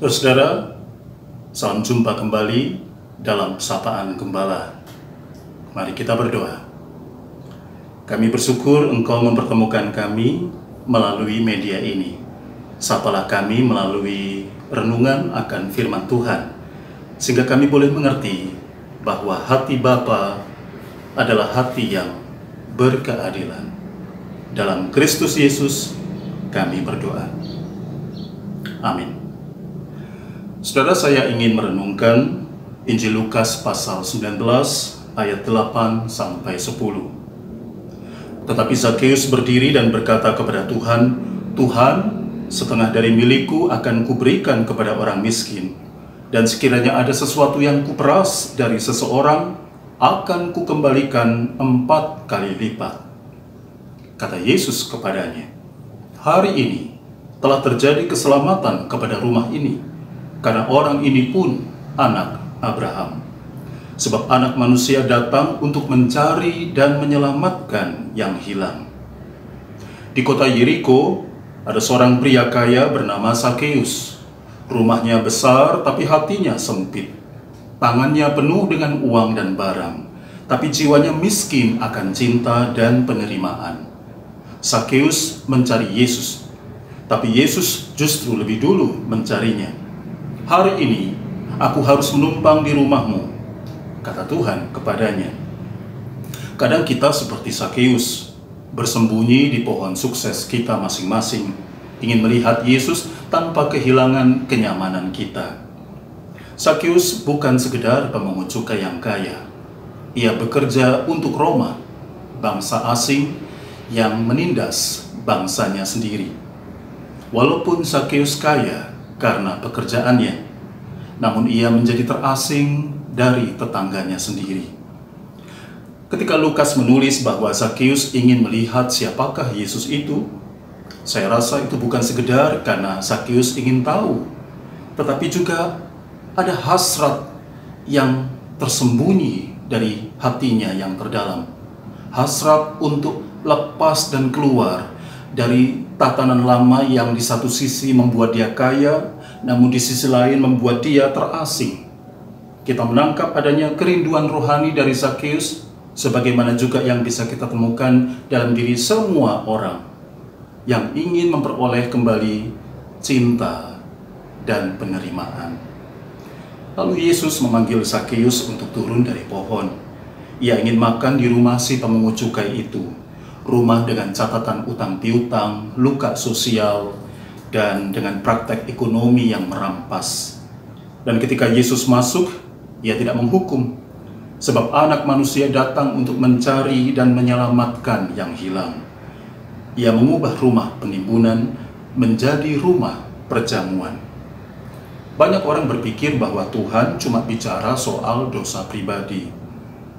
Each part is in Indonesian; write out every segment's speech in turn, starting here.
Saudara, salam jumpa kembali dalam Sapaan Gembala. Mari kita berdoa. Kami bersyukur Engkau mempertemukan kami melalui media ini. Sapalah kami melalui renungan akan firman Tuhan, sehingga kami boleh mengerti bahwa hati Bapa adalah hati yang berkeadilan. Dalam Kristus Yesus kami berdoa. Amin. Saudara, saya ingin merenungkan Injil Lukas pasal 19 ayat 8 sampai 10. Tetapi Zakheus berdiri dan berkata kepada Tuhan, "Tuhan, setengah dari milikku akan kuberikan kepada orang miskin, dan sekiranya ada sesuatu yang kuperas dari seseorang, akan kukembalikan 4 kali lipat." Kata Yesus kepadanya, "Hari ini telah terjadi keselamatan kepada rumah ini, karena orang ini pun anak Abraham. Sebab Anak Manusia datang untuk mencari dan menyelamatkan yang hilang." Di kota Yeriko ada seorang pria kaya bernama Zakheus. Rumahnya besar tapi hatinya sempit. Tangannya penuh dengan uang dan barang, tapi jiwanya miskin akan cinta dan penerimaan. Zakheus mencari Yesus, tapi Yesus justru lebih dulu mencarinya. "Hari ini aku harus menumpang di rumahmu," kata Tuhan kepadanya. Kadang kita seperti Zakheus, bersembunyi di pohon sukses kita masing-masing, ingin melihat Yesus tanpa kehilangan kenyamanan kita. Zakheus bukan sekedar pemungut cukai yang kaya. Ia bekerja untuk Roma, bangsa asing yang menindas bangsanya sendiri. Walaupun Zakheus kaya karena pekerjaannya, namun ia menjadi terasing dari tetangganya sendiri. Ketika Lukas menulis bahwa Zakheus ingin melihat siapakah Yesus itu, saya rasa itu bukan sekedar karena Zakheus ingin tahu, tetapi juga ada hasrat yang tersembunyi dari hatinya yang terdalam. Hasrat untuk lepas dan keluar dari tatanan lama yang di satu sisi membuat dia kaya, namun di sisi lain membuat dia terasing. Kita menangkap adanya kerinduan rohani dari Zakheus, sebagaimana juga yang bisa kita temukan dalam diri semua orang yang ingin memperoleh kembali cinta dan penerimaan. Lalu Yesus memanggil Zakheus untuk turun dari pohon. Ia ingin makan di rumah si pemungut cukai itu, rumah dengan catatan utang piutang, luka sosial, dan dengan praktek ekonomi yang merampas. Dan ketika Yesus masuk, ia tidak menghukum, sebab Anak Manusia datang untuk mencari dan menyelamatkan yang hilang. Ia mengubah rumah penimbunan menjadi rumah perjamuan. Banyak orang berpikir bahwa Tuhan cuma bicara soal dosa pribadi.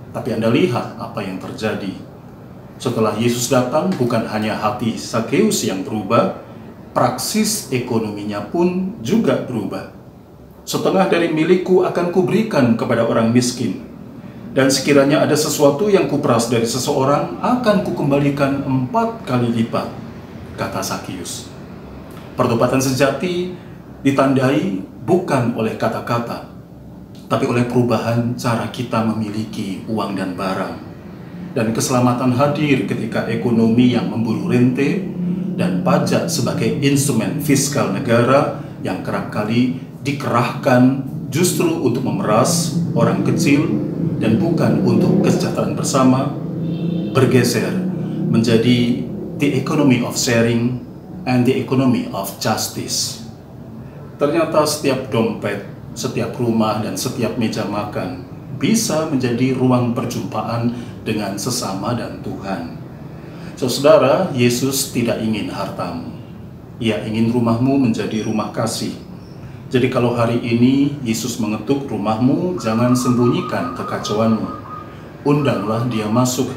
Tapi Anda lihat apa yang terjadi. Setelah Yesus datang, bukan hanya hati Zakheus yang berubah, praksis ekonominya pun juga berubah. "Setengah dari milikku akan kuberikan kepada orang miskin, dan sekiranya ada sesuatu yang kuperas dari seseorang, akan kukembalikan 4 kali lipat," kata Zakheus. Pertobatan sejati ditandai bukan oleh kata-kata, tapi oleh perubahan cara kita memiliki uang dan barang. Dan keselamatan hadir ketika ekonomi yang memburu rente dan pajak sebagai instrumen fiskal negara yang kerap kali dikerahkan justru untuk memeras orang kecil dan bukan untuk kesejahteraan bersama, bergeser menjadi the economy of sharing and the economy of justice. Ternyata setiap dompet, setiap rumah, dan setiap meja makan bisa menjadi ruang perjumpaan dengan sesama dan Tuhan. Saudara, Yesus tidak ingin hartamu. Ia ingin rumahmu menjadi rumah kasih. Jadi kalau hari ini Yesus mengetuk rumahmu, jangan sembunyikan kekacauanmu. Undanglah dia masuk.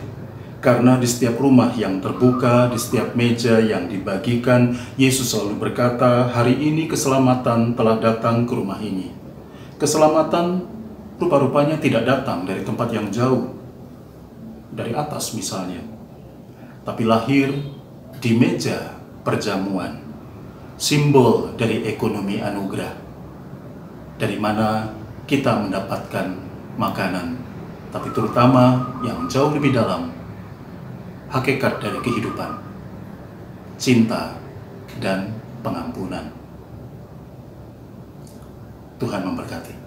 Karena di setiap rumah yang terbuka, di setiap meja yang dibagikan, Yesus selalu berkata, "Hari ini keselamatan telah datang ke rumah ini." Keselamatan rupa-rupanya tidak datang dari tempat yang jauh, dari atas misalnya, tapi lahir di meja perjamuan, simbol dari ekonomi anugerah. dari mana kita mendapatkan makanan, tapi terutama yang jauh lebih dalam, hakikat dari kehidupan, cinta, dan pengampunan. Tuhan memberkati.